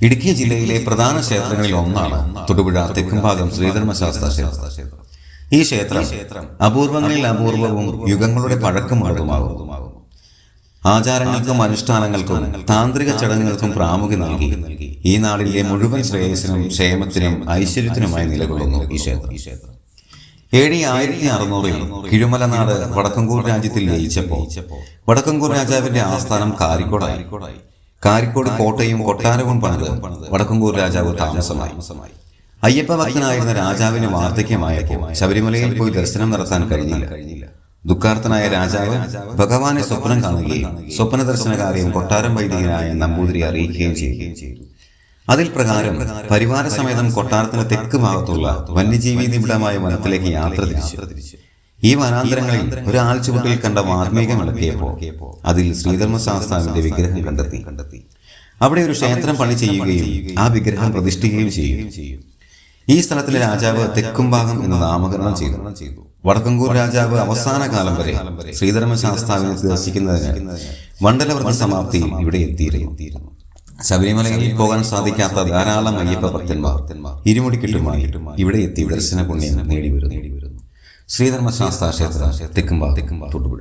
ഇടുക്കി ജില്ലയിലെ പ്രധാന ക്ഷേത്രങ്ങളിൽ ഒന്നാണ് തൊടുപുഴ തെക്കുംഭാഗം ശ്രീധർമ്മശാസ്താ ക്ഷേത്രം. ഈ ക്ഷേത്രം അപൂർവങ്ങളിൽ അപൂർവവും യുഗങ്ങളുടെ പഴക്കമുള്ളതുമാകുന്നു. ആചാരങ്ങൾക്കും അനുഷ്ഠാനങ്ങൾക്കും താന്ത്രിക ചടങ്ങുകൾക്കും പ്രാമുഖ്യം നൽകി ഈ നാടിന്റെ മുഴുവൻ ശ്രേയസിനും ക്ഷേമത്തിനും ഐശ്വര്യത്തിനുമായി നിലകൊള്ളുന്നു ഈ ക്ഷേത്രം. AD 1600 കിഴുമലനാട് വടക്കംകൂർ രാജ്യത്തിൽ ലയിച്ചപ്പോൾ വടക്കംകൂർ രാജാവിന്റെ ആസ്ഥാനം കാരിക്കോടായി. കാരിക്കോട് കോട്ടയും കൊട്ടാരവും പണിത് വടക്കംകൂർ രാജാവ് താമസമായി. അയ്യപ്പ ഭക്തനായിരുന്ന രാജാവിന് വാർദ്ധക്യമായപ്പോൾ ശബരിമലയിൽ പോയി ദർശനം നടത്താൻ കഴിഞ്ഞില്ല. ദുഃഖാർത്ഥനായ രാജാവ് ഭഗവാനെ സ്വപ്നം കാണുകയും സ്വപ്ന ദർശനകാര്യം കൊട്ടാരം വൈദികനായ നമ്പൂതിരി അറിയിക്കുകയും ചെയ്തു. അതിൽ പ്രകാരം പരിവാര സമേതം കൊട്ടാരത്തിന് തെക്ക് ഭാഗത്തുള്ള വന്യജീവി നിബിഡമായ വനത്തിലേക്ക് യാത്ര തിരിച്ചു. ഈ വനാന്തരങ്ങളിൽ ഒരു ആൽച്ചുവട്ടിൽ കണ്ട വാൽമീകം ഇളക്കിയപ്പോൾ അതിൽ ശ്രീധർമ്മശാസ്താവിന്റെ വിഗ്രഹം കണ്ടെത്തി. അവിടെ ഒരു ക്ഷേത്രം പണി ചെയ്യുകയും ആ വിഗ്രഹം പ്രതിഷ്ഠിക്കുകയും ചെയ്യും. ഈ സ്ഥലത്തിലെ രാജാവ് തെക്കുംഭാഗം എന്ന് നാമകരണം ചെയ്തു. വടക്കംകൂർ രാജാവ് അവസാന കാലം വരെ ശ്രീധർമ്മശാസ്താവിനെ ദർശിക്കുന്നതിന് മണ്ഡലവ്രത സമാപ്തിയിൽ ഇവിടെ എത്തിയിരുന്നു. ശബരിമലയിൽ പോകാൻ സാധിക്കാത്ത ധാരാളം അയ്യപ്പ ഭക്തന്മാർ ഇരുമുടിക്കെട്ടുമായി ഇവിടെ എത്തി ദർശന പുണ്യം നേടിവരുന്നു. ശ്രീധർമ്മശാസ്താ ക്ഷേത്രം തെക്കുംഭാഗം തൊടുപുഴ.